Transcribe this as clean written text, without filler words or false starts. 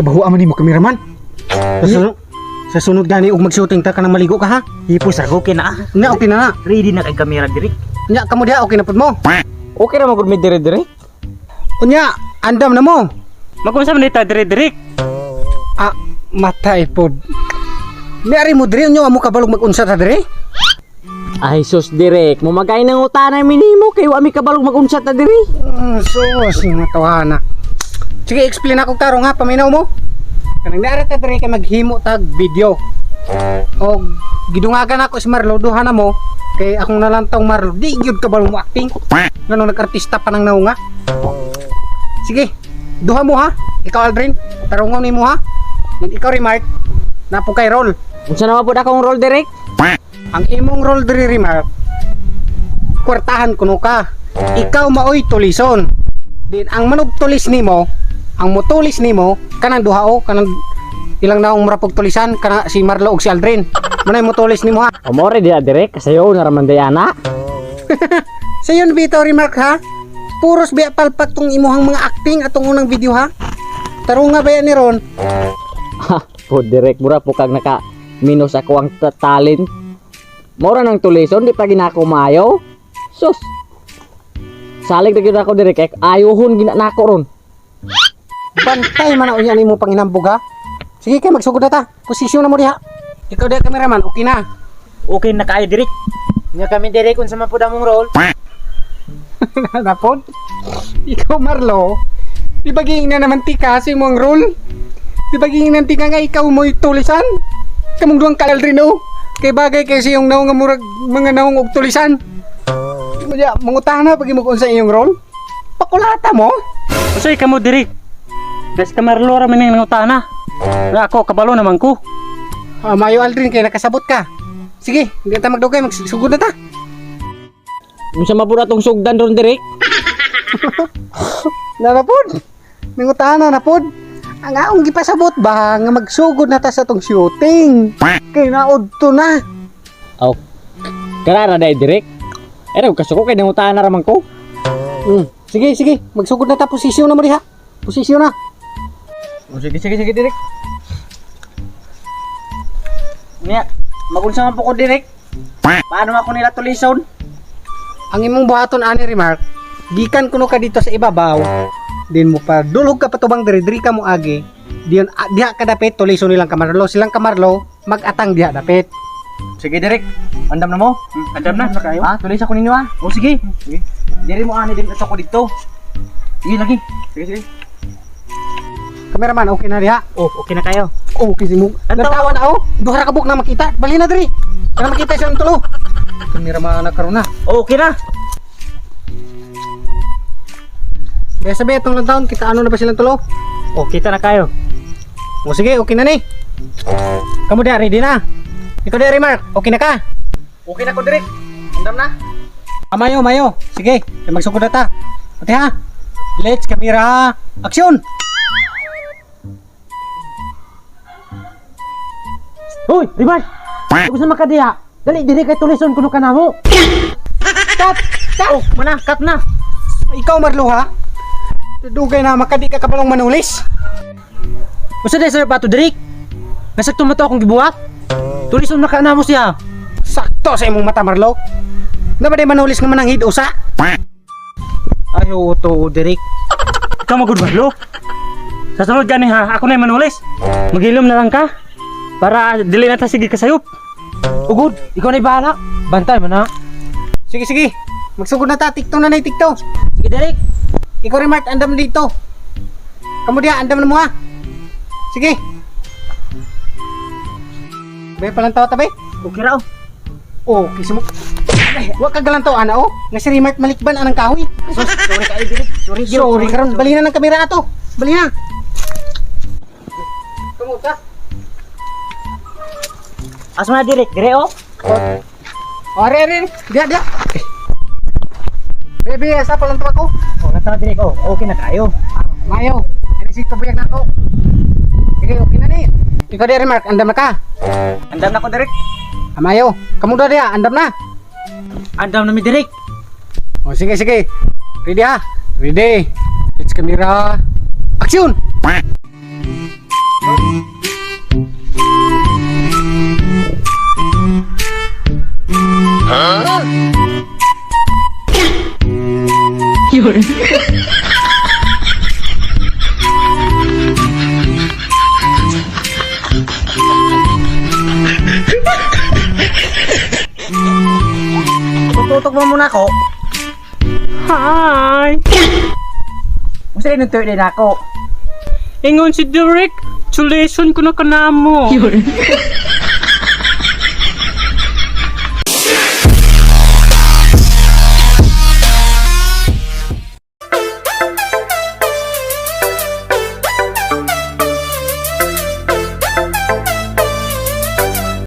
kabahuan man nimo kameraman. Sa sunod gani ug mag-shooting ta kanang maligo ka ha. Ipos ako okay na. Nya okay na na. Ready na kay kamera diri. Nya kamo diha okay na pud mo. Okay ra magud mi diri. Unya andam na mo. Magunsa man ta diri. Ah, matay pod. Niari mo diri unyo amo kabalog mag-unsa ta diri? Ay sus direk, mo magay nang utana minimo kay wa mi kabalog mag-unsa ta diri. Sus, matawana. Sige, explain ako tarong ha, paminaw mo. Kanang naara ta diri kay maghimo tag video. O gidungagan ako si Marlo duha na mo kay akong nalantong Marlo di gyud kabalog mo acting. Ngano nag-artista pa nang naunga. Sige, duha mo ha. Ikaw Aldrin, tarungon nimo ha. Ug ikaw Remark, napo kay roll. Unsa na mapud akong role direk? Ang imong role diri Remark, kwartahan kuno ka. Ikaw maoy tulison. Din ang manog tulis nimo, ang motulis nimo kanang duha o kanang ilang naong marapog tulisan kana si Marlo ug si Aldrin. Manay motulis nimo ha. Amore di direk kasayo na raman dayana. Sayon bitaw Remark ha. Puros biya palpak tong imuhang mga acting atong unang video ha. Tarunga ba yan ni Ron? Ha, po direk mura po kag naka minus ako ang talent. Mura nang tulison di pa ginako maayo. Sus. Salig na gyud ako direk kay ayohon gina nako ron. Bantay man unya nimo panginambog ha. Sige kay magsugod na ta. Posisyon na mo diha. Ikaw diha cameraman, okay na. Okay na kaayo direk. Nya kami direk unsa man pud among role? Napod? Ikaw Marlo, di ba giing na naman tika sa imong role? Di ba giing na tika nga ikaw mo'y tulisan? Kamong duwang Aldrino, kay bagay kay siyong naong nga murag mga naong og tulisan. Mangutahan na pag imong sa iyong role? Pakulata mo? Usay kamo direk. Gas kamarlo ra man ning nangutana. Na ako kabalo naman ko. Mayo Aldrin kay nakasabot ka. Sige, hindi ta magdugay, magsugod na ta. Unsa mapud atong sugdan ron direk? Nanapod. Mingutahan na pod. Ang aong gipasabot ba nga magsugod na ta sa tong shooting. Kay naudto na. Oh. Karara dai direk. Era kasuko kay nangutana ra man ko. Sige, magsugod na ta posisyon na mo diha. Posisyon na. Oh, sige direk. Nya, magunsa man po ko direk. Paano ako nila tulison? Ang imong buhaton ani Remark, gikan kuno ka dito sa ibabaw. Din mo pa dulog ka patubang diri ka mo agi. Diyon diha ka dapit tulison nilang kamarlo, silang kamarlo mag-atang diha dapit. Sige direk. Andam na mo? Andam na kayo. Ah, tulis ako ninyo ah. Oh sige. Sige. Diri mo ani din ako dito. Sige lagi. Sige. Kameraman, okay na diha? Oh, okay na kayo. Okay si mo. Natawa na duha ka buk na makita. Bali na diri. Para makita silang tulo. Kameraman na karon na. Okay na. Kaya sabi itong lang taon, kita ano na ba silang tulo? Oh, kita na kayo. O sige, okay na ni. Kamu diha, ready na? Ikaw diha Remark, okay na ka? Okay na ko direk. Andam na. Mayo. Sige, magsugod na ta. Pati ha. Let's camera action. Hoy, Remark. Gusto makadiha. Dali diri kay tulison kuno kanamo. Cut! Oh, mana cut na. Ikaw Marlo ha? Dugay na makadi ka kabalong manulis. Usa day sa pato direk. Nasakto mo to akong gibuhat. Tulison na kanamo siya. Sakto sa imong mata Marlo. Na ba day manulis nga manang hid usa? Ayo to direk. Ikaw magud Marlo. Sa sunod gani ha, ako na manulis. Maghilom na lang ka. Para dili na ta sige kasayop. Ugod, ikaw na bahala. Bantay man ha. Sige. Magsugod na ta, tikto na nay tikto. Sige direk. Ikaw Remark, andam dito. Kamu diha, andam na mo ha. Sige. Bay palang tawa tabi. Okay ra. Oh, kisi mo. Wa ka galantaw ana oh. Nga si Remark malikban anang kahoy. Sus, sorry kayo direk. Sorry karon, bali na ng kamera ato. Bali na. Kamuta. Asma direk, dire oh. Are. Dia. Baby, asa palang tawa ko? Oh, natawa direk oh. Okay na kayo. Mayo. Ani si kabuyag nako. Sige, okay na ni. Ikaw di Remark, andam na ka. Andam na ko direk. Amayo, kamu dah dia, andam na. Andam na mi direk. Oh, sige. Ready ha? Ready. Let's camera. Action! Tututok mo muna ako. Hi! Gusto rin din ako. Ingon si Derek, tulation ko na kanamo.